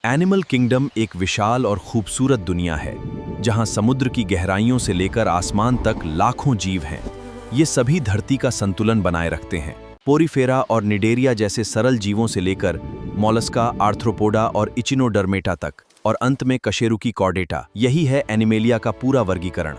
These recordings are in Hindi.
एनिमल किंगडम एक विशाल और खूबसूरत दुनिया है जहां समुद्र की गहराइयों से लेकर आसमान तक लाखों जीव हैं। ये सभी धरती का संतुलन बनाए रखते हैं। पोरीफेरा और निडेरिया जैसे सरल जीवों से लेकर मोलस्का, आर्थ्रोपोडा और इचिनोडर्मेटा तक, और अंत में कशेरुकी कॉर्डेटा। यही है एनिमेलिया का पूरा वर्गीकरण।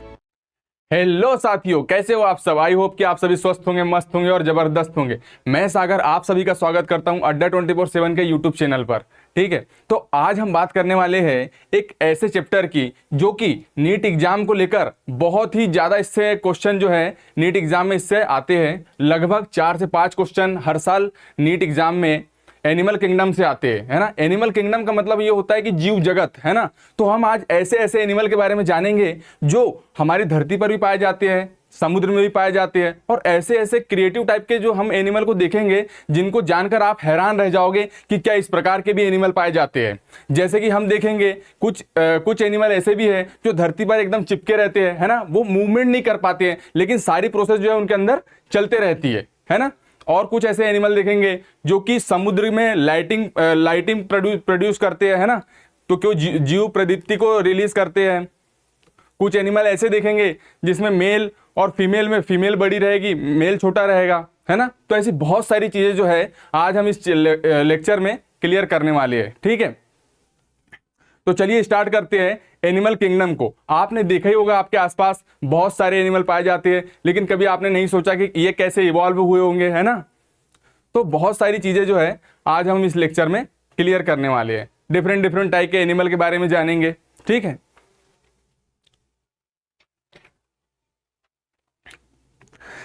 हेलो साथियों, कैसे हो आप सब। आई होप कि आप सभी स्वस्थ होंगे, मस्त होंगे और जबरदस्त होंगे। मैं सागर आप सभी का स्वागत करता हूं अड्डा 24/7 के यूट्यूब चैनल पर। ठीक है, तो आज हम बात करने वाले हैं एक ऐसे चैप्टर की जो कि नीट एग्जाम को लेकर बहुत ही ज्यादा इससे क्वेश्चन जो है नीट एग्जाम में इससे आते हैं। लगभग 4 से 5 क्वेश्चन हर साल नीट एग्जाम में एनिमल किंगडम से आते हैं, है ना। एनिमल किंगडम का मतलब ये होता है कि जीव जगत, है ना। तो हम आज ऐसे ऐसे एनिमल के बारे में जानेंगे जो हमारी धरती पर भी पाए जाते हैं, समुद्र में भी पाए जाते हैं, और ऐसे ऐसे क्रिएटिव टाइप के जो हम एनिमल को देखेंगे जिनको जानकर आप हैरान रह जाओगे कि क्या इस प्रकार के भी एनिमल पाए जाते हैं। जैसे कि हम देखेंगे कुछ एनिमल ऐसे भी है जो धरती पर एकदम चिपके रहते हैं, है ना। वो मूवमेंट नहीं कर पाते हैं लेकिन सारी प्रोसेस जो है उनके अंदर चलते रहती है ना। और कुछ ऐसे एनिमल देखेंगे जो कि समुद्र में लाइटिंग प्रोड्यूस करते हैं, है ना। तो क्यों जीव प्रदीप्ति को रिलीज करते हैं। कुछ एनिमल ऐसे देखेंगे जिसमें मेल और फीमेल में फीमेल बड़ी रहेगी, मेल छोटा रहेगा, है ना। तो ऐसी बहुत सारी चीजें जो है आज हम इस लेक्चर में क्लियर करने वाले हैं। ठीक है, तो चलिए स्टार्ट करते हैं एनिमल किंगडम को। आपने देखा ही होगा आपके आसपास बहुत सारे एनिमल पाए जाते हैं, लेकिन कभी आपने नहीं सोचा कि ये कैसे इवॉल्व हुए होंगे, है ना। तो बहुत सारी चीजें जो है आज हम इस लेक्चर में क्लियर करने वाले हैं। डिफरेंट टाइप के एनिमल के बारे में जानेंगे। ठीक है,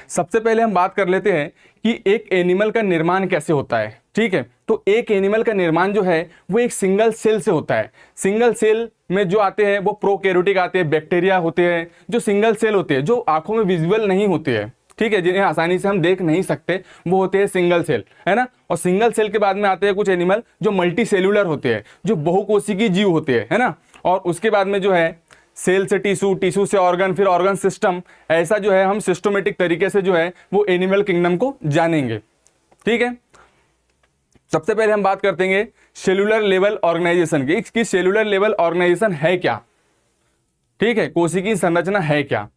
सबसे पहले हम बात कर लेते हैं कि एक एनिमल का निर्माण कैसे होता है। ठीक है, तो एक एनिमल का निर्माण जो है वो एक सिंगल सेल से होता है। सिंगल सेल में जो आते हैं वो प्रोकैरियोटिक आते हैं, बैक्टीरिया होते हैं जो सिंगल सेल होते हैं, जो आंखों में विजुअल नहीं होते हैं। ठीक है, जिन्हें आसानी से हम देख नहीं सकते, वो होते हैं सिंगल सेल, है ना। और सिंगल सेल के बाद में आते हैं कुछ एनिमल जो मल्टी सेलुलर होते हैं, जो बहुकोशिकीय जीव होते हैं, है ना। और उसके बाद में जो है सेल से टिश्यू, टिश्यू से ऑर्गन, फिर ऑर्गन सिस्टम, ऐसा जो है हम सिस्टमेटिक तरीके से जो है वो एनिमल किंगडम को जानेंगे। ठीक है, सबसे पहले हम बात करते हैं सेलुलर लेवल ऑर्गेनाइजेशन की। इसकी सेलुलर लेवल ऑर्गेनाइजेशन है क्या। ठीक है, कोशिकीय संरचना है क्या।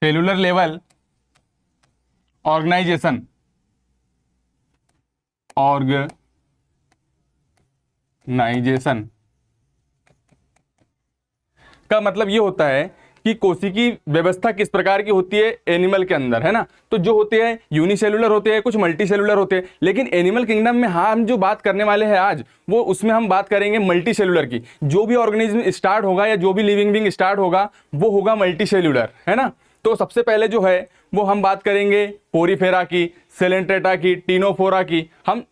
सेलुलर लेवल ऑर्गेनाइजेशन का मतलब ये होता है कि कोशिकीय व्यवस्था किस प्रकार की होती है एनिमल के अंदर, है ना। तो जो होते हैं यूनिसेलुलर होते हैं, कुछ मल्टीसेलुलर होते हैं, लेकिन एनिमल किंगडम में हम जो बात करने वाले हैं आज वो उसमें हम बात करेंगे मल्टीसेलुलर की। जो भी ऑर्गेनिज्म स्टार्ट होगा या जो भी लिविंग बीइंग स्टार्ट होगा वो होगा मल्टीसेलुलर, है ना। तो सबसे पहले जो है वो हम बात करेंगे पोरीफेरा की, सेलेंट्रेटा की, टीनोफोरा की। हम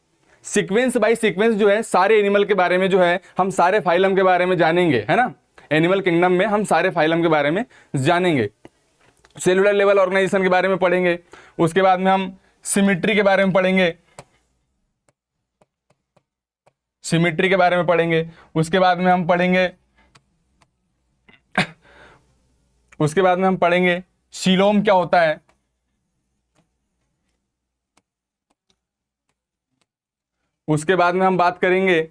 सीक्वेंस बाय सीक्वेंस जो है सारे एनिमल के बारे में जो है हम सारे फाइलम के बारे में जानेंगे, है ना। एनिमल किंगडम में हम सारे फाइलम के बारे में जानेंगे, सेलुलर लेवल ऑर्गेनाइजेशन के बारे में पढ़ेंगे। उसके बाद में हम सिमिट्री के बारे में पढ़ेंगे, सिमिट्री के बारे में पढ़ेंगे। उसके बाद में हम पढ़ेंगे सीलोम क्या होता है। उसके बाद में हम बात करेंगे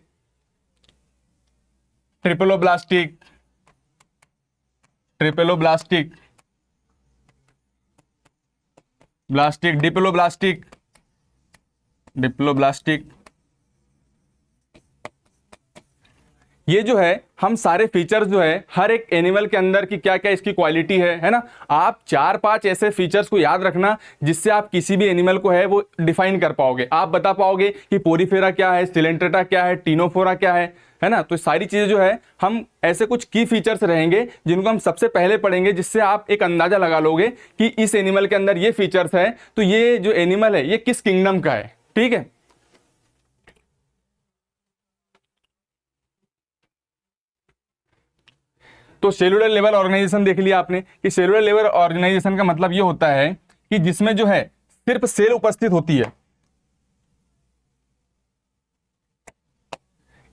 ट्रिपेलोब्लास्टिक, डिप्लोब्लास्टिक। ये जो है हम सारे फीचर्स जो है हर एक एनिमल के अंदर की क्या क्या इसकी क्वालिटी है ना। आप 4-5 ऐसे फीचर्स को याद रखना जिससे आप किसी भी एनिमल को है वो डिफाइन कर पाओगे। आप बता पाओगे कि पोरीफेरा क्या है, सिलेंट्रेटा क्या है, टीनोफोरा क्या है ना। तो सारी चीजें जो है हम ऐसे कुछ की फीचर्स रहेंगे जिनको हम सबसे पहले पढ़ेंगे, जिससे आप एक अंदाजा लगा लोगे कि इस एनिमल के अंदर ये फीचर्स है, तो ये जो एनिमल है ये किस किंगडम का है। ठीक है, तो सेलुलर लेवल ऑर्गेनाइजेशन देख लिया आपने कि सेलुलर लेवल ऑर्गेनाइजेशन का मतलब ये होता है कि जिसमें जो है सिर्फ सेल उपस्थित होती है।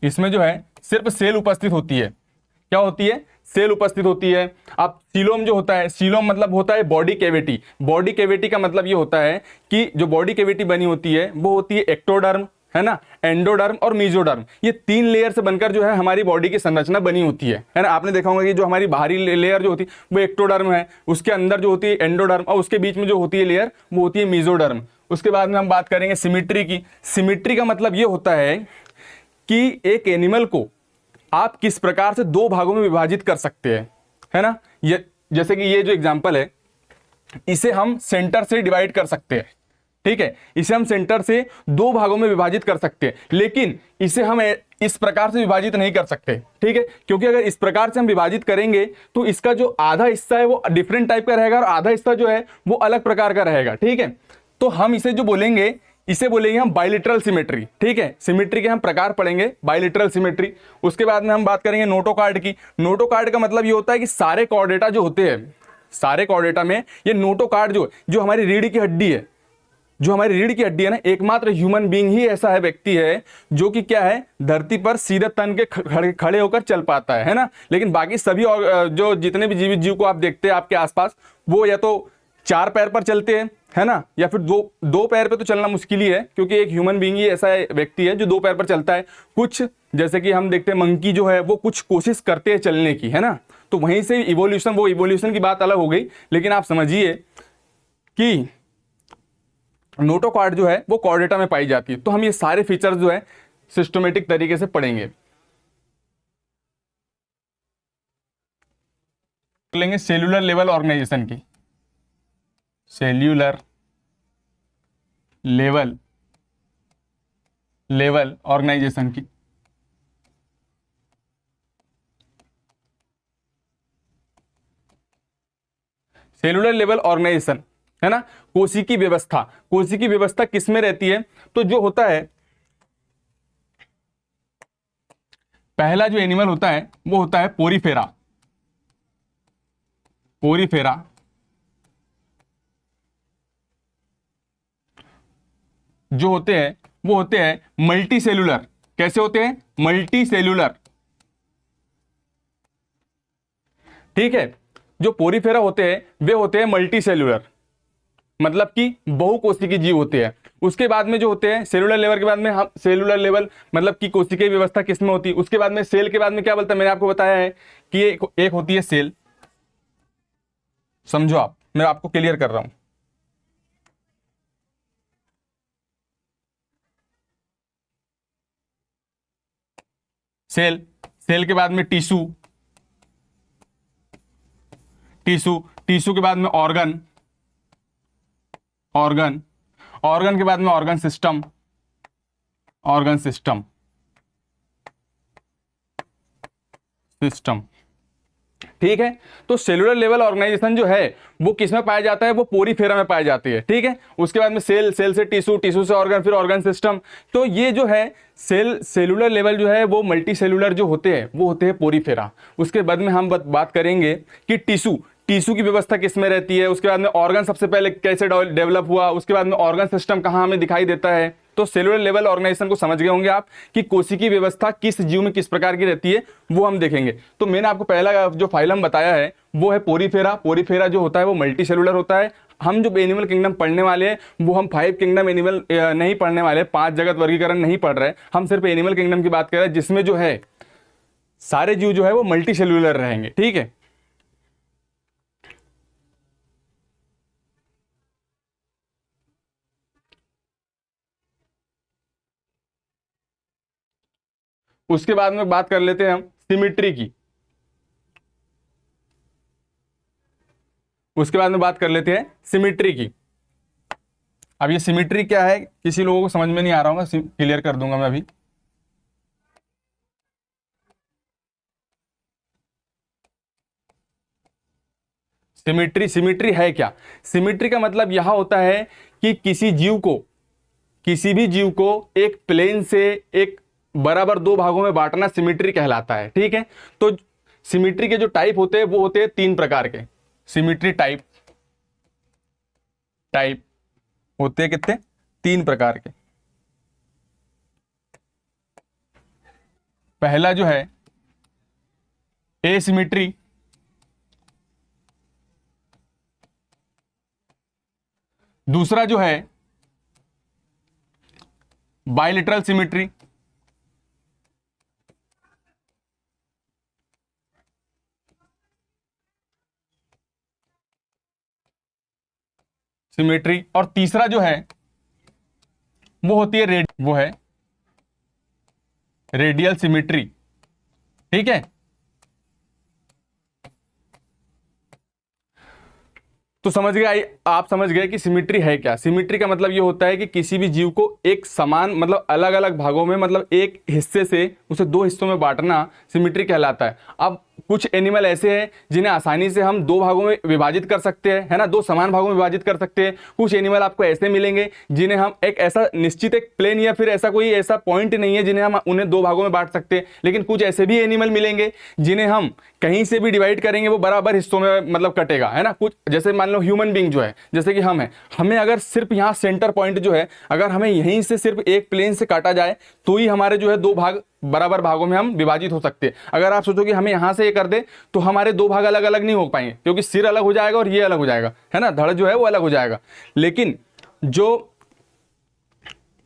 इसमें जो है सिर्फ सेल उपस्थित होती है। क्या होती है? सेल उपस्थित होती है। अब सीलोम जो होता है, सीलोम मतलब होता है बॉडी कैविटी। बॉडी कैविटी का मतलब ये होता है कि जो बॉडी कैविटी बनी होती है वो होती है एक्टोडर्म, है ना, एंडोडर्म और मीजोडर्म। ये 3 लेयर से बनकर जो है हमारी बॉडी की संरचना बनी होती है ना। आपने देखा होगा कि जो हमारी बाहरी लेयर जो होती है वो एक्टोडर्म है, उसके अंदर जो होती है एंडोडर्म, और उसके बीच में जो होती है लेयर वो होती है मीजोडर्म। उसके बाद में हम बात करेंगे सिमिट्री की। सिमिट्री का मतलब ये होता है कि एक एनिमल को आप किस प्रकार से 2 भागों में विभाजित कर सकते हैं, है ना। ये जैसे कि ये जो एग्जांपल है, इसे हम सेंटर से डिवाइड कर सकते हैं, ठीक है। इसे हम सेंटर से 2 भागों में विभाजित कर सकते हैं, लेकिन इसे हम इस प्रकार से विभाजित नहीं कर सकते, ठीक है। क्योंकि अगर इस प्रकार से हम विभाजित करेंगे तो इसका जो आधा हिस्सा है वो डिफरेंट टाइप का रहेगा और आधा हिस्सा जो है वो अलग प्रकार का रहेगा, ठीक है। तो हम इसे जो बोलेंगे, इसे बोलेंगे हम बाइलेटरल सिमेट्री, ठीक है। सिमेट्री के हम प्रकार पढ़ेंगे, बाइलेटरल सिमेट्री। उसके बाद में हम बात करेंगे नोटोकार्ड की। नोटोकार्ड का मतलब ये होता है कि सारे कॉर्डेटा जो होते हैं, सारे कॉर्डेटा में ये नोटोकार्ड जो हमारी रीढ़ की हड्डी है, जो हमारी रीढ़ की हड्डी है ना, एकमात्र ह्यूमन बीइंग ही ऐसा है, व्यक्ति है जो कि क्या है, धरती पर सीधे तन के खड़े होकर चल पाता है ना। लेकिन बाकी सभी जो जितने भी जीवित जीव को आप देखते हैं आपके आसपास, वो या तो 4 पैर पर चलते हैं, है ना, या फिर दो पैर पे तो चलना मुश्किल ही है, क्योंकि एक ह्यूमन बीइंग ही ऐसा व्यक्ति है जो 2 पैर पर चलता है। कुछ जैसे कि हम देखते हैं मंकी जो है वो कुछ कोशिश करते हैं चलने की, है ना। तो वहीं से इवोल्यूशन, वो इवोल्यूशन की बात अलग हो गई, लेकिन आप समझिए कि नोटोकॉर्ड जो है वो कॉर्डेटा में पाई जाती है। तो हम ये सारे फीचर्स जो है सिस्टमेटिक तरीके से पढ़ेंगे। लेंगे सेल्यूलर लेवल ऑर्गेनाइजेशन की, सेल्यूलर लेवल ऑर्गेनाइजेशन की। सेल्यूलर लेवल ऑर्गेनाइजेशन, है ना, कोशिकी व्यवस्था। कोशिकी व्यवस्था किसमें रहती है, तो जो होता है पहला जो एनिमल होता है वो होता है पोरीफेरा। पोरीफेरा जो होते हैं वो होते हैं मल्टी सेल्यूलर। कैसे होते हैं, मल्टी सेल्यूलर, ठीक है। जो पोरीफेरा होते हैं वे होते हैं मल्टी सेल्यूलर, मतलब कि बहुकोशिकीय जीव होते हैं। उसके बाद में जो होते हैं सेलुलर लेवल के बाद में हम सेलुलर लेवल मतलब कि कोशिकीय व्यवस्था किसमें होती है, उसके बाद में सेल के बाद में क्या बोलता है, मैंने आपको बताया है कि एक होती है सेल। समझो आप, मैं आपको क्लियर कर रहा हूं। सेल के बाद में टिश्यू, टिश्यू के बाद में ऑर्गन के बाद में ऑर्गन सिस्टम, ठीक है। तो सेलुलर लेवल ऑर्गेनाइजेशन जो है वो किस में पाया जाता है, वो पोरीफेरा में पाई जाती है, ठीक है। उसके बाद में सेल से टिश्यू से ऑर्गन, फिर ऑर्गन सिस्टम। तो ये जो है सेलुलर लेवल जो है वो मल्टी सेलुलर जो होते हैं वो होते हैं पोरीफेरा। उसके बाद में हम बात करेंगे कि टिश्यू की व्यवस्था किसमें रहती है, उसके बाद में ऑर्गन सबसे पहले कैसे डेवलप हुआ, उसके बाद में ऑर्गन सिस्टम कहाँ हमें दिखाई देता है। तो सेलुलर लेवल ऑर्गेनाइजेशन को समझ गए होंगे आप कि कोशिकीय व्यवस्था किस जीव में किस प्रकार की रहती है, वो हम देखेंगे। तो मैंने आपको पहला जो फाइलम बताया है वो है पोरीफेरा। पोरीफेरा जो होता है वो मल्टी सेलुलर होता है। हम जो एनिमल किंगडम पढ़ने वाले हैं वो हम 5 किंगडम एनिमल नहीं पढ़ने वाले, 5 जगत वर्गीकरण नहीं पढ़ रहे, हम सिर्फ एनिमल किंगडम की बात कर रहे हैं, जिसमें जो है सारे जीव जो है वो मल्टी सेलुलर रहेंगे, ठीक है। उसके बाद में बात कर लेते हैं हम सिमिट्री की। सिमिट्री की। अब ये सिमिट्री क्या है, किसी लोगों को समझ में नहीं आ रहा होगा, क्लियर कर दूंगा मैं अभी। सिमिट्री है क्या, सिमिट्री का मतलब यह होता है कि किसी भी जीव को एक प्लेन से एक बराबर 2 भागों में बांटना सिमिट्री कहलाता है, ठीक है। तो सिमिट्री के जो टाइप होते हैं वो होते हैं 3 प्रकार के। सिमिट्री टाइप होते हैं कितने, 3 प्रकार के। पहला जो है एसिमिट्री, दूसरा जो है बायलिटरल सिमेट्री, सिमेट्री, और तीसरा जो है वो होती है वो है रेडियल सिमेट्री। ठीक है, तो समझ गए, आप समझ गए कि सिमेट्री है क्या। सिमेट्री का मतलब ये होता है कि किसी भी जीव को एक समान मतलब अलग अलग भागों में, मतलब एक हिस्से से उसे दो हिस्सों में बांटना सिमेट्री कहलाता है। अब कुछ एनिमल ऐसे हैं जिन्हें आसानी से हम दो भागों में विभाजित कर सकते हैं, है ना, दो समान भागों में विभाजित कर सकते हैं। कुछ एनिमल आपको ऐसे मिलेंगे जिन्हें हम एक ऐसा निश्चित एक प्लेन या फिर ऐसा कोई ऐसा पॉइंट नहीं है जिन्हें हम उन्हें दो भागों में बांट सकते हैं। लेकिन कुछ ऐसे भी एनिमल मिलेंगे जिन्हें हम कहीं से भी डिवाइड करेंगे वो बराबर हिस्सों में मतलब कटेगा, है ना। कुछ जैसे मान लो ह्यूमन बीइंग जो है, जैसे कि हम हैं, हमें अगर सिर्फ यहाँ सेंटर पॉइंट जो है, अगर हमें यहीं से सिर्फ एक प्लेन से काटा जाए तो ही हमारे जो है दो भाग बराबर भागों में हम विभाजित हो सकते हैं। अगर आप सोचो कि हमें यहां से ये कर दे तो हमारे दो भाग अलग अलग नहीं हो पाएंगे, क्योंकि सिर अलग हो जाएगा और ये अलग हो जाएगा, है ना, धड़ जो है वो अलग हो जाएगा। लेकिन जो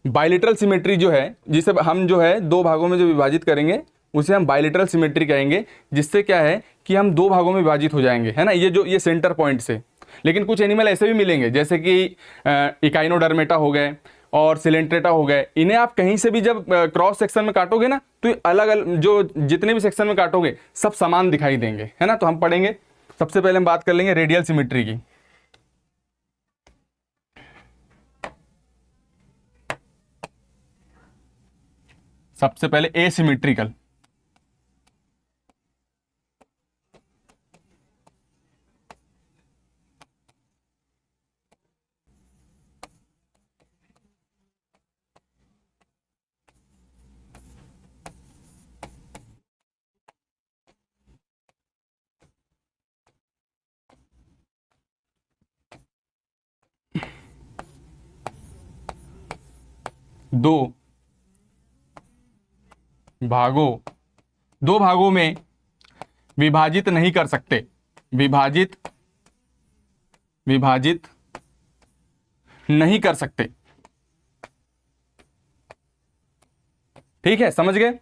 बायलिटरल सिमेट्री जो है, जिसे हम जो है दो भागों में जो विभाजित करेंगे उसे हम बायलिटरल सिमेट्री कहेंगे, जिससे क्या है कि हम दो भागों में विभाजित हो जाएंगे, है ना, ये सेंटर पॉइंट से। लेकिन कुछ एनिमल ऐसे भी मिलेंगे जैसे कि इकाइनोडर्मेटा हो गए और सिलेंट्रेटा हो गए, इन्हें आप कहीं से भी जब क्रॉस सेक्शन में काटोगे ना तो अलग अलग जो जितने भी सेक्शन में काटोगे सब समान दिखाई देंगे, है ना। तो हम पढ़ेंगे, सबसे पहले हम बात कर लेंगे रेडियल सिमेट्री की। सबसे पहले एसिमेट्रिकल। दो भागों में विभाजित नहीं कर सकते, विभाजित नहीं कर सकते। ठीक है, समझ गए।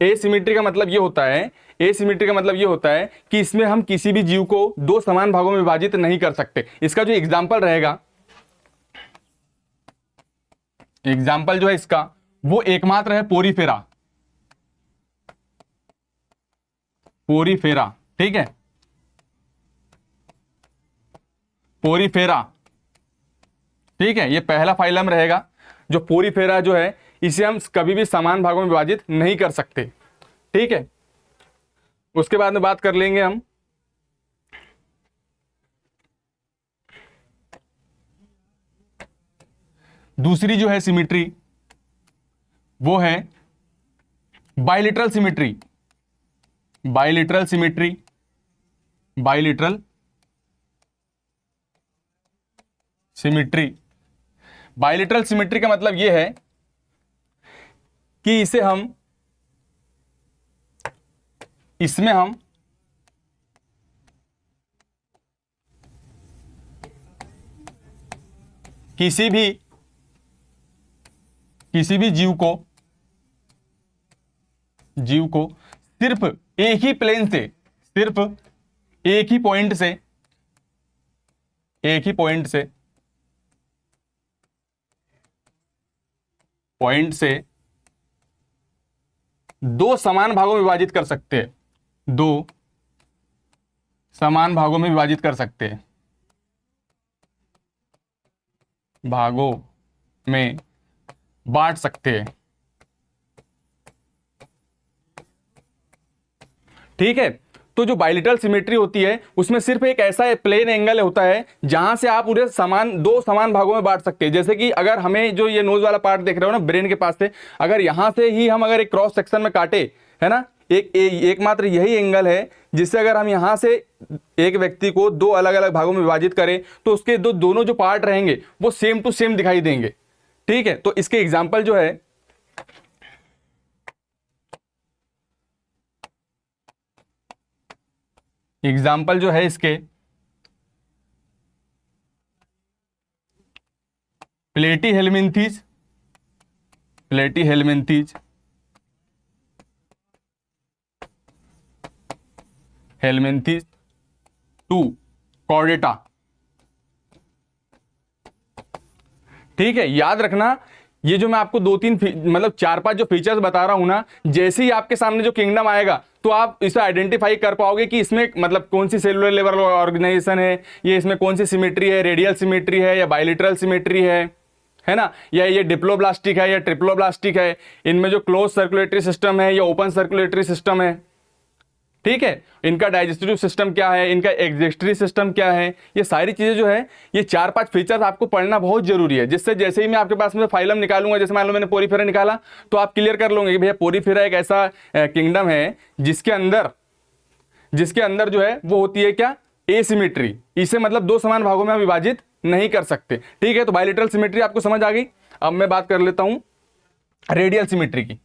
एसिमेट्री का मतलब ये होता है, एसिमेट्री का मतलब ये होता है कि इसमें हम किसी भी जीव को दो समान भागों में विभाजित नहीं कर सकते। इसका जो एग्जाम्पल रहेगा, एग्जाम्पल जो है इसका वो एकमात्र है पोरीफेरा। पोरीफेरा, ठीक है, पोरीफेरा, ठीक है, ये पहला फाइलम रहेगा जो पोरीफेरा जो है, इसे हम कभी भी समान भागों में विभाजित नहीं कर सकते। ठीक है, उसके बाद में बात कर लेंगे हम दूसरी जो है सिमेट्री, वो है बायलिटरल सिमेट्री। बायलिटरल symmetry, बायलिटरल symmetry. बायलिटरल सिमेट्री का मतलब यह है कि इसमें हम किसी भी जीव को सिर्फ एक ही प्लेन से, सिर्फ एक ही पॉइंट से दो समान भागों में विभाजित कर सकते हैं, दो समान भागों में विभाजित कर सकते हैं, भागों में बांट सकते हैं। ठीक है, तो जो बायलिटरल सिमेट्री होती है उसमें सिर्फ एक ऐसा प्लेन एंगल होता है जहां से आप उन्हें दो समान भागों में बांट सकते हैं। जैसे कि अगर हमें जो ये नोज वाला पार्ट देख रहे हो ना ब्रेन के पास से, अगर यहां से ही हम अगर एक क्रॉस सेक्शन में काटे, है ना, एकमात्र यही एंगल है जिससे अगर हम यहां से एक व्यक्ति को दो अलग अलग भागों में विभाजित करें तो उसके दोनों जो पार्ट रहेंगे वो सेम टू सेम दिखाई देंगे। ठीक है, तो इसके एग्जाम्पल जो है इसके प्लेटीहेल्मिन्थीज, प्लेटीहेल्मिन्थीज, हेल्मिन्थीज 2 कॉर्डेटा। ठीक है, याद रखना ये जो मैं आपको दो तीन मतलब चार पांच जो फीचर्स बता रहा हूं ना, जैसे ही आपके सामने जो किंगडम आएगा तो आप इसे आइडेंटिफाई कर पाओगे कि इसमें मतलब कौन सी सेलुलर लेवल ऑर्गेनाइजेशन है, ये इसमें कौन सी सिमेट्री है, रेडियल सिमेट्री है या बायलिटरल सिमेट्री है ना, या ये डिप्लोब्लास्टिक है या ट्रिप्लोब्लास्टिक है, इनमें जो क्लोज सर्कुलेटरी सिस्टम है या ओपन सर्कुलेटरी सिस्टम है। ठीक है, इनका डाइजेस्टिव सिस्टम क्या है, इनका एक्जेस्टरी सिस्टम क्या है, ये सारी चीजें जो है ये चार पांच फीचर्स आपको पढ़ना बहुत जरूरी है, जिससे जैसे ही मैं आपके पास में फाइलम निकालूंगा, जैसे मान लो मैंने पोरीफेरा निकाला तो आप क्लियर कर लोगे कि भैया पोरीफेरा एक ऐसा किंगडम है जिसके अंदर जो है वो होती है क्या, एसिमेट्री। इसे मतलब दो समान भागों में हम विभाजित नहीं कर सकते। ठीक है, तो बायलिटरल सिमेट्री आपको समझ आ गई। अब मैं बात कर लेता हूं रेडियल सिमेट्री की।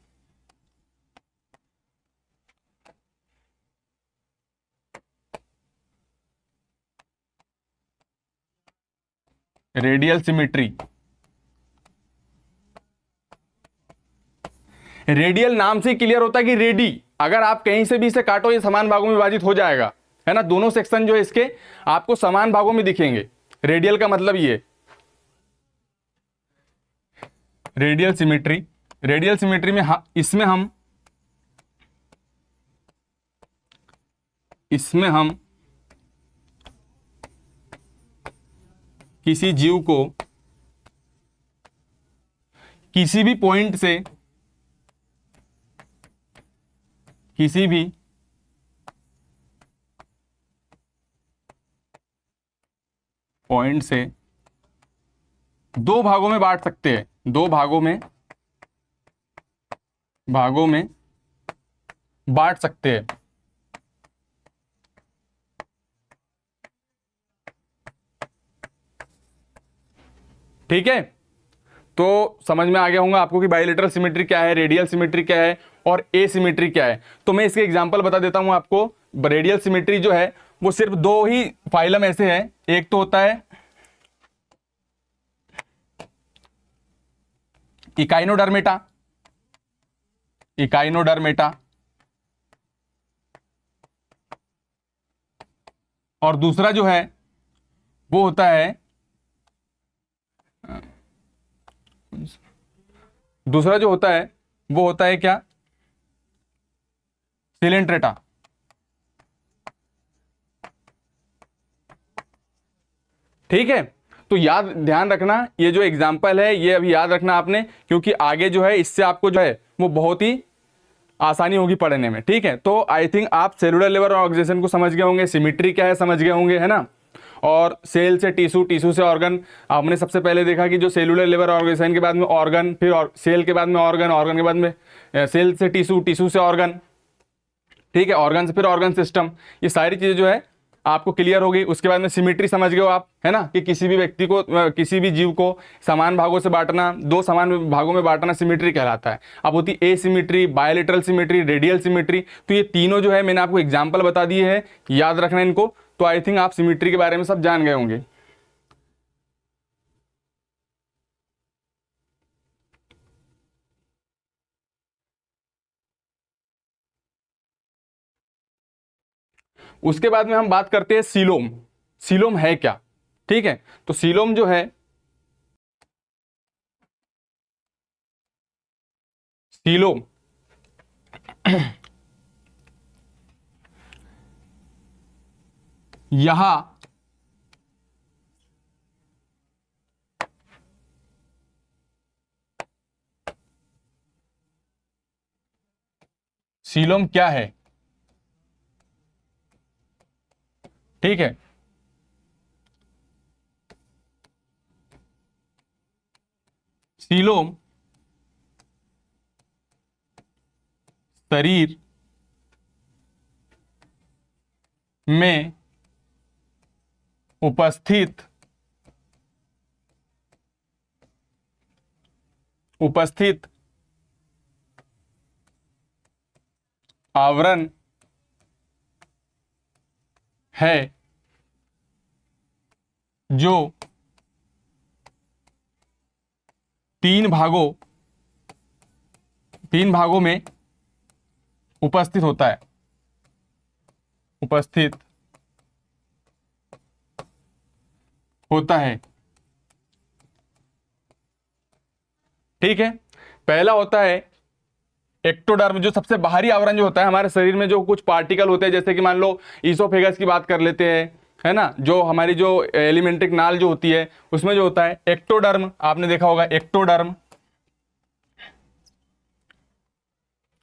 रेडियल सिमेट्री, रेडियल नाम से क्लियर होता है कि रेडी, अगर आप कहीं से भी इसे काटो ये समान भागों में विभाजित हो जाएगा, है ना, दोनों सेक्शन जो है इसके आपको समान भागों में दिखेंगे। रेडियल का मतलब ये रेडियल सिमेट्री, रेडियल सिमेट्री में इसमें हम किसी जीव को किसी भी पॉइंट से दो भागों में बांट सकते हैं, दो भागों में बांट सकते हैं। ठीक है, तो समझ में आ गया होगा आपको कि बायलेटरल सिमेट्री क्या है, रेडियल सिमेट्री क्या है और एसिमेट्री क्या है। तो मैं इसके एग्जांपल बता देता हूं आपको। रेडियल सिमेट्री जो है वो सिर्फ दो ही फाइलम ऐसे हैं, एक तो होता है इकाइनोडर्मेटा और दूसरा जो है वो होता है क्या, सिलेंट्रेटा। ठीक है, तो ध्यान रखना ये जो एग्जाम्पल है ये अभी याद रखना आपने, क्योंकि आगे जो है इससे आपको जो है वो बहुत ही आसानी होगी पढ़ने में। ठीक है, तो आई थिंक आप सेलुलर लेवल ऑर्गेनाइजेशन को समझ गए होंगे, सिमेट्री क्या है समझ गए होंगे, है ना, और सेल से टिश्यू, टिश्यू से ऑर्गन। आपने सबसे पहले देखा कि जो सेलुलर लेवल ऑर्गेनाइजेशन के बाद में ऑर्गन, फिर सेल के बाद में ऑर्गन, ऑर्गन के बाद में सेल से टिश्यू, टिश्यू से ऑर्गन, ठीक है, ऑर्गन से फिर ऑर्गन सिस्टम, ये सारी चीजें जो है आपको क्लियर होगी। उसके बाद में सिमेट्री समझ गए हो आप, है ना, कि किसी भी व्यक्ति को, किसी भी जीव को समान भागों से बांटना, दो समान भागों में बांटना सिमेट्री कहलाता है। अब होती है asymmetry, bilateral symmetry, radial symmetry. तो ये तीनों जो है मैंने आपको एग्जाम्पल बता दिए हैं, याद रखना इनको। तो आई थिंक आप सिमेट्री के बारे में सब जान गए होंगे। उसके बाद में हम बात करते हैं सीलोम। सीलोम है क्या? ठीक है, तो सीलोम जो है, सीलोम यहां सीलोम क्या है? ठीक है, सीलोम शरीर में उपस्थित आवरण है जो तीन भागों में उपस्थित होता है, उपस्थित होता है। ठीक है, पहला होता है एक्टोडर्म, जो सबसे बाहरी आवरण जो होता है हमारे शरीर में, जो कुछ पार्टिकल होते हैं, जैसे कि मान लो ईसोफेगस की बात कर लेते हैं, है ना, जो हमारी जो एलिमेंट्रिक नाल जो होती है उसमें जो होता है एक्टोडर्म, आपने देखा होगा एक्टोडर्म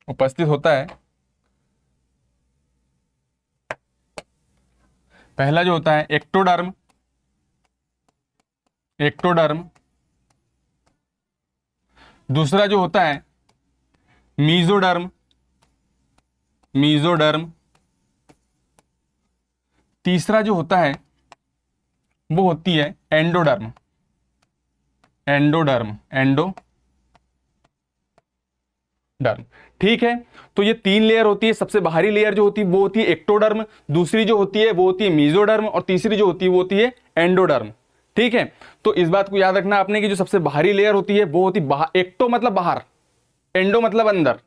उपस्थित होता है। पहला जो होता है एक्टोडर्म, एक्टोडर्म। दूसरा जो होता है मीजोडर्म, मीजोडर्म। तीसरा जो होता है वो होती है एंडोडर्म, एंडोडर्म, एंडोडर्म। ठीक है, तो ये तीन लेयर होती है। सबसे बाहरी लेयर जो होती है वो होती है एक्टोडर्म, दूसरी जो होती है वो होती है मीजोडर्म, और तीसरी जो होती है वो होती है एंडोडर्म। ठीक है, तो इस बात को याद रखना आपने कि जो सबसे बाहरी लेयर होती है वो होती बाहर, एक्टो मतलब बाहर, एंडो मतलब अंदर।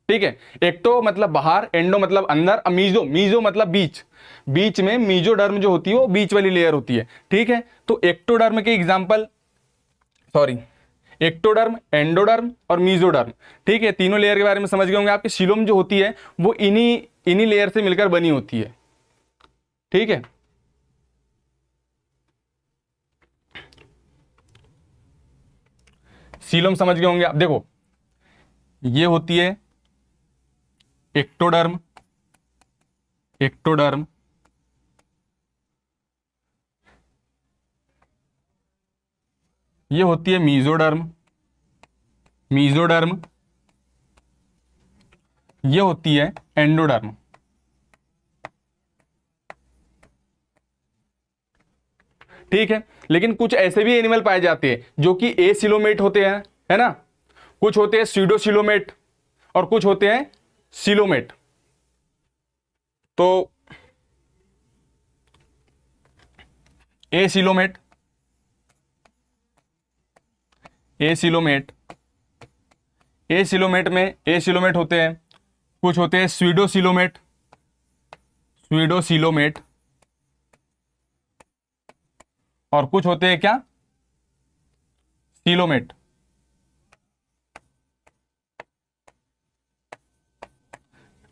ठीक है, एक्टो मतलब बाहर, एंडो मतलब अंदर, मीजो, मीजो मतलब बीच, बीच में मीजोडर्म जो होती है वो बीच वाली लेयर होती है। ठीक है, तो एक्टोडर्म के एग्जांपल, सॉरी, एक्टोडर्म, एंडोडर्म और मीजोडर्म। ठीक है, तीनों लेयर के बारे में समझ गए होंगे। आपकी सीलोम जो होती है वो इन्हीं लेयर से मिलकर बनी होती है। ठीक है, सीलोम समझ गए होंगे आप। देखो, ये होती है एक्टोडर्म, एक्टोडर्म। ये होती है मीजोडर्म, मीजोडर्म। ये होती है एंडोडर्म। ठीक है, लेकिन कुछ ऐसे भी एनिमल पाए जाते हैं जो कि एसिलोमेट होते हैं, है ना, कुछ होते हैं स्यूडोसिलोमेट और कुछ होते हैं सिलोमेट। तो एसिलोमेट, एसिलोमेट, एसिलोमेट में एसिलोमेट होते हैं, कुछ होते हैं स्यूडोसिलोमेट, स्यूडोसिलोमेट, और कुछ होते हैं क्या, सिलोमेट।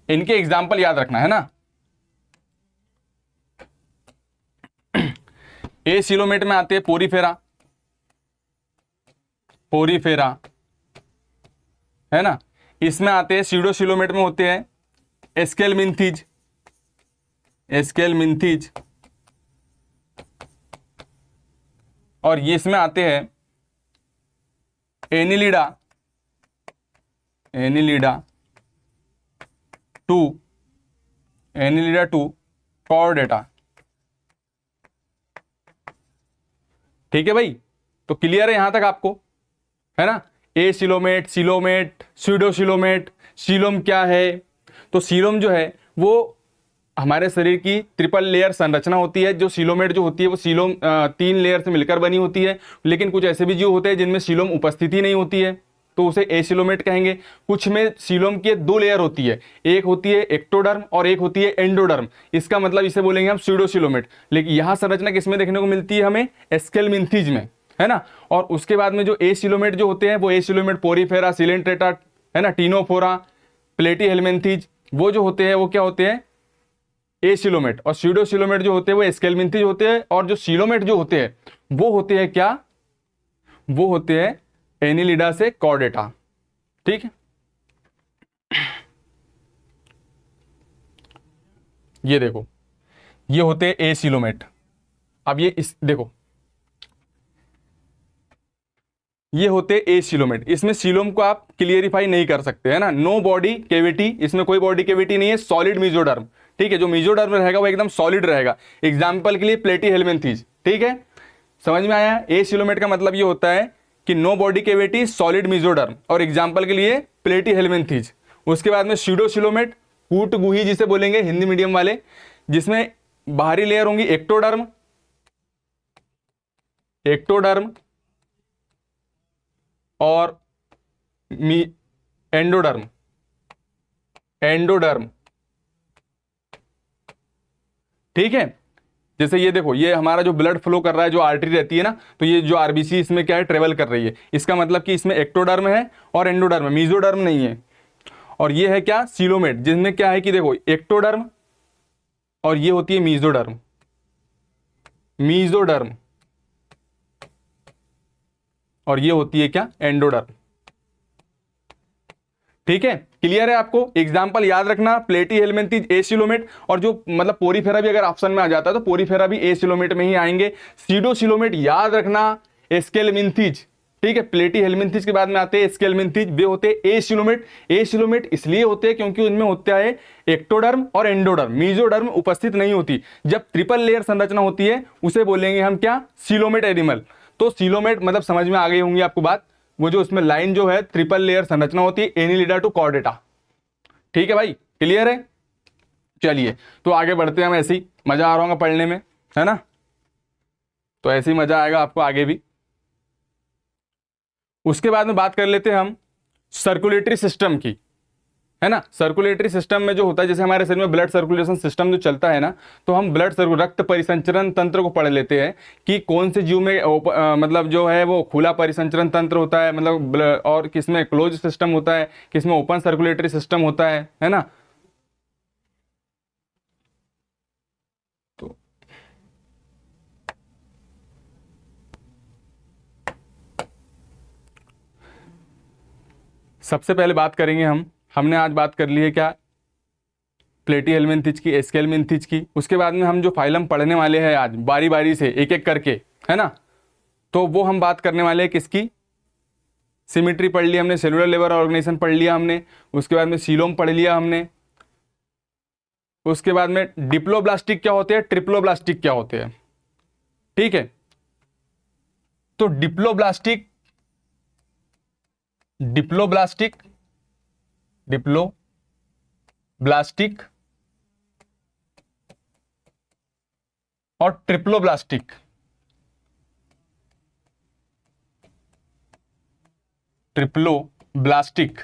इनके एग्जाम्पल याद रखना है ना। एसिलोमेट में आते हैं पोरीफेरा, पोरीफेरा, है ना। इसमें आते हैं स्यूडोसिलोमेट में होते हैं एस्केलमिंथीज, एस्केलमिंथीज, और ये इसमें आते हैं annelida, annelida to, annelida to chordata. ठीक है भाई, तो क्लियर है यहां तक आपको, है ना। एसिलोमेट, सिलोमेट, स्यूडोसिलोमेट, सीलोम क्या है? तो सीलोम जो है वो हमारे शरीर की ट्रिपल लेयर संरचना होती है। जो सीलोमेट जो होती है वो सीलोम 3 लेयर से मिलकर बनी होती है, लेकिन कुछ ऐसे भी जीव होते हैं जिनमें सीलोम उपस्थिति नहीं होती है, तो उसे एसिलोमेट कहेंगे। कुछ में सीलोम की 2 लेयर होती है, एक होती है एक्टोडर्म और एक होती है एंडोडर्म। इसका मतलब इसे बोलेंगे हम स्यूडोसिलोमेट। लेकिन यहाँ संरचना किसमें देखने को मिलती है हमें? एस्केलमिंथीज में, है ना। और उसके बाद में जो एसिलोमेट जो होते हैं वो एसिलोमेट पोरीफेरा, सिलेंट्रेटा, है ना, टीनोफोरा, प्लेटीहेलमिंथीज, वो जो होते हैं वो क्या होते हैं? एसिलोमेट। और स्यूडोसिलोमेट जो होते हैं वो एस्केलमिंथीज होते हैं, और जो सिलोमेट जो होते हैं वो होते हैं क्या? वो होते हैं एनिलिडा से कॉर्डेटा। ठीक है, ये देखो, ये होते हैं एसिलोमेट। अब ये देखो, ये होते एसिलोमेट। इसमें सीलोम को आप क्लियरिफाई नहीं कर सकते, है ना। नो बॉडी केविटी, इसमें कोई बॉडी केविटी नहीं है। सॉलिड मीजोडर्म, ठीक है, जो मीजोडर्म रहेगा वो एकदम सॉलिड रहेगा। एग्जाम्पल के लिए प्लेटीहेलमिंथीज। ठीक है, समझ में आया? एसिलोमेट का मतलब ये होता है कि no body cavity, solid mesoderm, और एग्जाम्पल के लिए प्लेटीहेलमिंथीज। उसके बाद में स्यूडोसिलोमेट, कूट गुही जिसे बोलेंगे हिंदी मीडियम वाले, जिसमें बाहरी लेयर होंगी एक्टोडर्म, एक्टोडर्म, और मी एंडोडर्म, एंडोडर्म, ठीक है। जैसे ये देखो, ये हमारा जो ब्लड फ्लो कर रहा है, जो आर्टरी रहती है ना, तो ये जो आरबीसी इसमें क्या है, ट्रेवल कर रही है, इसका मतलब कि इसमें एक्टोडर्म है और एंडोडर्म है, मीजोडर्म नहीं है। और ये है क्या, सीलोमेट, जिसमें क्या है कि देखो एक्टोडर्म और ये होती है मीजोडर्म, मीजोडर्म, और ये होती है क्या, एंडोडर्म। ठीक है, क्लियर है आपको। एग्जाम्पल याद रखना, प्लेटी हेलमिंथेज एसिलोमेट, और जो मतलब पोरीफेरा भी अगर ऑप्शन में आ जाता है तो पोरीफेरा भी एसिलोमेट में ही आएंगे। सीडोसिलोमेट याद रखना, एस्केलमिंथेज, ठीक है। प्लेटी हेलमिंथेज के बाद में आते हैं एस्केलमिंथेज, वे होते हैं एसिलोमेट। एसिलोमेट इसलिए होते हैं क्योंकि उनमें होता है एक्टोडर्म और एंडोडर्म, मीजोडर्म उपस्थित नहीं होती। जब ट्रिपल लेयर संरचना होती है उसे बोलेंगे हम क्या, सीलोमेट एनिमल। तो सीलोमेट मतलब समझ में आ गई होंगी आपको बात, वो जो उसमें लाइन जो है ट्रिपल लेयर संरचना होती है, एनिलिडा टू कॉर्डेटा। ठीक है भाई, क्लियर है। चलिए तो आगे बढ़ते हैं हम, ऐसे ही मजा आ रहा होगा पढ़ने में, है ना, तो ऐसे ही मजा आएगा आपको आगे भी। उसके बाद में बात कर लेते हैं हम सर्कुलेटरी सिस्टम की, है ना। सर्कुलेटरी सिस्टम में जो होता है, जैसे हमारे शरीर में ब्लड सर्कुलेशन सिस्टम जो चलता है ना, तो हम रक्त परिसंचरण तंत्र को पढ़ लेते हैं कि कौन से जीव में मतलब जो है वो खुला परिसंचरण तंत्र होता है, मतलब और किसमें क्लोज सिस्टम होता है, किसमें ओपन सर्कुलेटरी सिस्टम होता है ना। तो सबसे पहले बात करेंगे हमने आज बात कर ली है क्या, प्लेटी हेलमिंथेज की, एस्केलमिंथेज की। उसके बाद में हम जो फाइलम पढ़ने वाले हैं आज बारी बारी से एक एक करके, है ना, तो वो हम बात करने वाले हैं किसकी, सिमिट्री पढ़ लिया हमने, सेलुलर लेवल ऑर्गेनाइजेशन पढ़ लिया हमने, उसके बाद में सीलोम पढ़ लिया हमने, उसके बाद में डिप्लोब्लास्टिक क्या होते हैं, ट्रिप्लोब्लास्टिक क्या होते हैं। ठीक है, तो डिप्लोब्लास्टिक, डिप्लोब्लास्टिक, डिप्लोब्लास्टिक और ट्रिप्लोब्लास्टिक, ट्रिप्लोब्लास्टिक,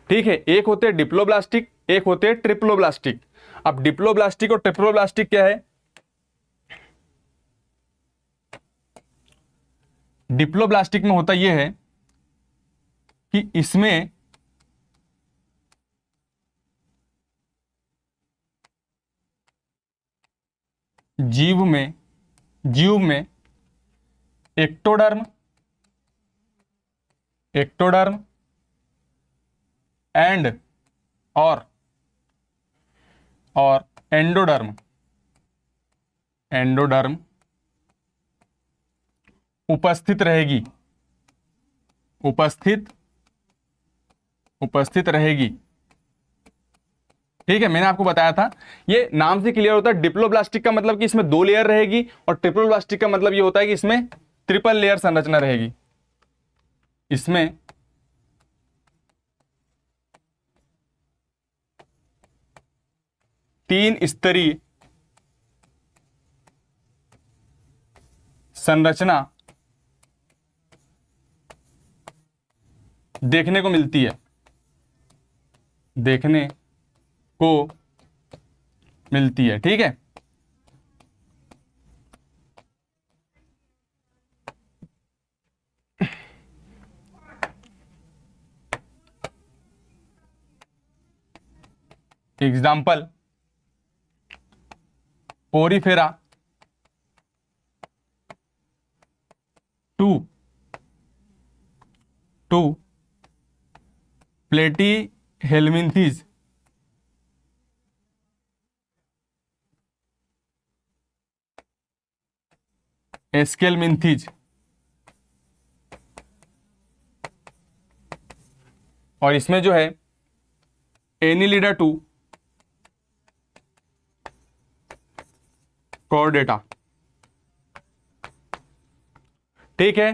ठीक है। एक होते हैं डिप्लोब्लास्टिक, एक होते हैं ट्रिप्लोब्लास्टिक। अब डिप्लोब्लास्टिक और ट्रिप्लोब्लास्टिक क्या है, डिप्लोब्लास्टिक में होता यह है कि इसमें जीव में एक्टोडर्म, एक्टोडर्म एंड और एंडोडर्म, एंडोडर्म उपस्थित रहेगी, उपस्थित रहेगी। ठीक है, मैंने आपको बताया था, ये नाम से क्लियर होता है। डिप्लोब्लास्टिक का मतलब कि इसमें 2 लेयर रहेगी, और ट्रिप्लोब्लास्टिक का मतलब ये होता है कि इसमें ट्रिपल लेयर संरचना रहेगी। इसमें तीन स्तरीय संरचना देखने को मिलती है, देखने को मिलती है। ठीक है, एग्जाम्पल पोरीफेरा टू प्लेटी हेलमिंथेज, एस्केलमिंथेज, और इसमें जो है एनिलिडा टू कॉर्डेटा। ठीक है,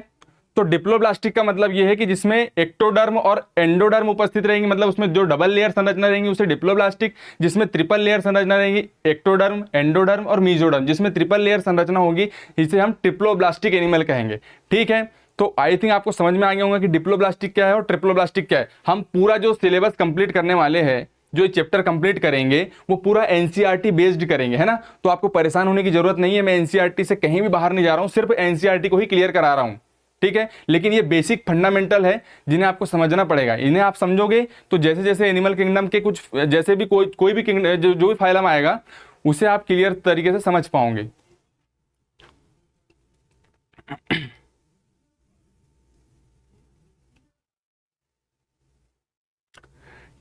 तो डिप्लोब्लास्टिक का मतलब यह है कि जिसमें एक्टोडर्म और एंडोडर्म उपस्थित रहेंगी, मतलब उसमें जो डबल लेयर संरचना रहेंगी उसे डिप्लोब्लास्टिक, जिसमें ट्रिपल लेयर संरचना रहेगी एक्टोडर्म, एंडोडर्म और मीजोडर्म, जिसमें ट्रिपल लेयर संरचना होगी इसे हम ट्रिप्लोब्लास्टिक एनिमल कहेंगे। ठीक है, तो आई थिंक आपको समझ में आ गया होगा कि डिप्लोब्लास्टिक क्या है और ट्रिप्लोब्लास्टिक क्या है। हम पूरा जो सिलेबस कंप्लीट करने वाले हैं, जो चैप्टर कंप्लीट करेंगे वो पूरा एनसीईआरटी बेस्ड करेंगे, है ना। तो आपको परेशान होने की जरूरत नहीं है, मैं एनसीईआरटी से कहीं भी बाहर नहीं जा रहा हूं, सिर्फ एनसीईआरटी को ही क्लियर करा रहा हूं। ठीक है, लेकिन ये बेसिक फंडामेंटल है जिन्हें आपको समझना पड़ेगा। इन्हें आप समझोगे तो जैसे जैसे एनिमल किंगडम के कुछ जैसे भी कोई भी किंगडम जो भी फाइलम आएगा उसे आप क्लियर तरीके से समझ पाओगे।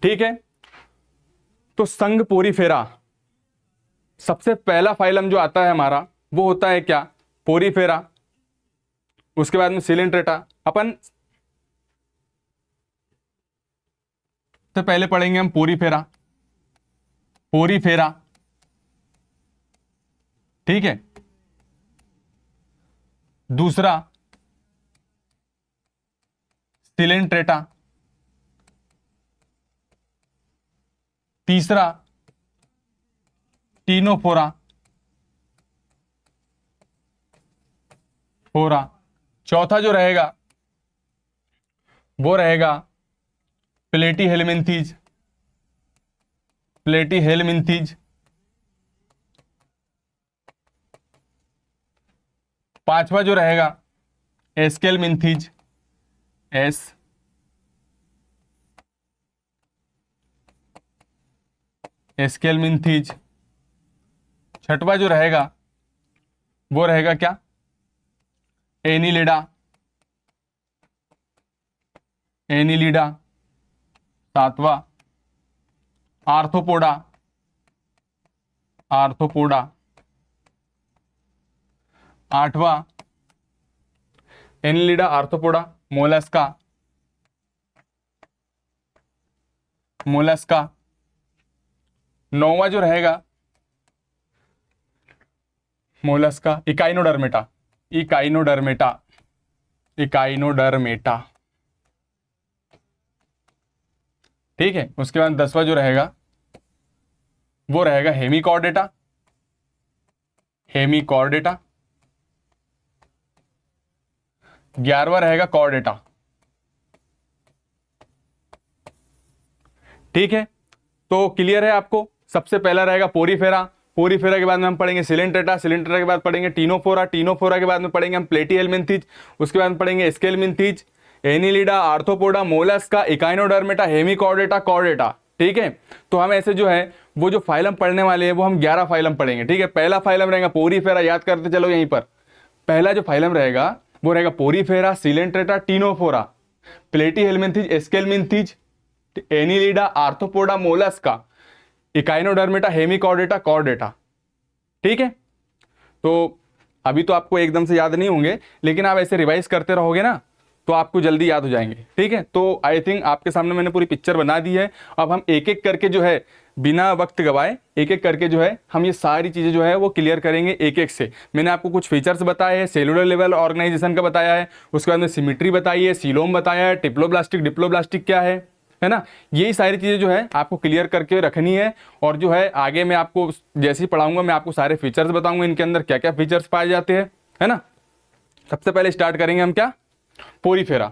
ठीक है, तो संघ पोरीफेरा सबसे पहला फाइलम जो आता है हमारा वो होता है क्या, पोरीफेरा। उसके बाद में सिलेंट्रेटा। अपन तो पहले पढ़ेंगे हम पोरीफेरा, पोरीफेरा। ठीक है, दूसरा सिलेंट्रेटा, तीसरा टीनोफोरा, फोरा। चौथा जो रहेगा वो रहेगा प्लेटीहेलमिन्थीज, प्लेटीहेलमिन्थीज। पांचवा जो रहेगा एस्केलमिन्थीज, एस्केलमिन्थीज। छठवा जो रहेगा वो रहेगा क्या, एनिलिडा, एनिलिडा। सातवां आर्थ्रोपोडा, आर्थ्रोपोडा। आठवां एनिलिडा, आर्थ्रोपोडा, मोलस्का, मोलस्का। नौवां जो रहेगा मोलस्का, इकाइनोडर्मेटा, इकाइनोडर्मेटा, इकाइनोडर्मेटा। ठीक है, उसके बाद 10वां जो रहेगा वो रहेगा हेमिकॉर्डेटा, हेमिकॉर्डेटा। 11वां रहेगा कॉर्डेटा। ठीक है, तो क्लियर है आपको। सबसे पहला रहेगा पोरीफेरा, पोरीफेरा के बाद में हम पढ़ेंगे सिलेंट्रेटा, सिलेंट्रेटा के बाद पढ़ेंगे टीनोफोरा, टीनोफोरा के बाद में पढ़ेंगे हम प्लेटीहेलमिन्थीज, उसके बाद में पढ़ेंगे Aschelminthes, Annelida, Arthropoda, Mollusca, Echinodermata, Hemichordata, Chordata. ठीक है, तो हम ऐसे जो है वो जो फाइलम पढ़ने वाले हैं वो हम 11 फाइलम पढ़ेंगे। ठीक है, पहला फाइलम रहेगा पोरीफेरा, याद करते चलो यहीं पर। पहला जो फाइलम रहेगा वो रहेगा Porifera, Coelenterata, Ctenophora, Platyhelminthes, Aschelminthes, Annelida, Arthropoda, Mollusca, Echinodermata, Hemichordata, Chordata. ठीक है, तो अभी तो आपको एकदम से याद नहीं होंगे, लेकिन आप ऐसे रिवाइज करते रहोगे ना तो आपको जल्दी याद हो जाएंगे। ठीक है, तो आई थिंक आपके सामने मैंने पूरी पिक्चर बना दी है। अब हम एक एक करके जो है बिना वक्त गवाए एक एक करके जो है हम ये सारी चीज़ें जो है वो क्लियर करेंगे एक एक से। मैंने आपको कुछ फीचर्स बताए हैं, सेलुलर लेवल ऑर्गेनाइजेशन का बताया है, उसके बाद में सिमिट्री बताई है, सीलोम बताया है, ट्रिप्लोब्लास्टिक, डिप्लोब्लास्टिक क्या है ना। यही सारी चीज़ें जो है आपको क्लियर करके रखनी है। और जो है आगे मैं आपको जैसे ही पढ़ाऊंगा मैं आपको सारे फीचर्स बताऊंगा, इनके अंदर क्या क्या फीचर्स पाए जाते हैं, है ना। सबसे पहले स्टार्ट करेंगे हम क्या, पोरीफेरा।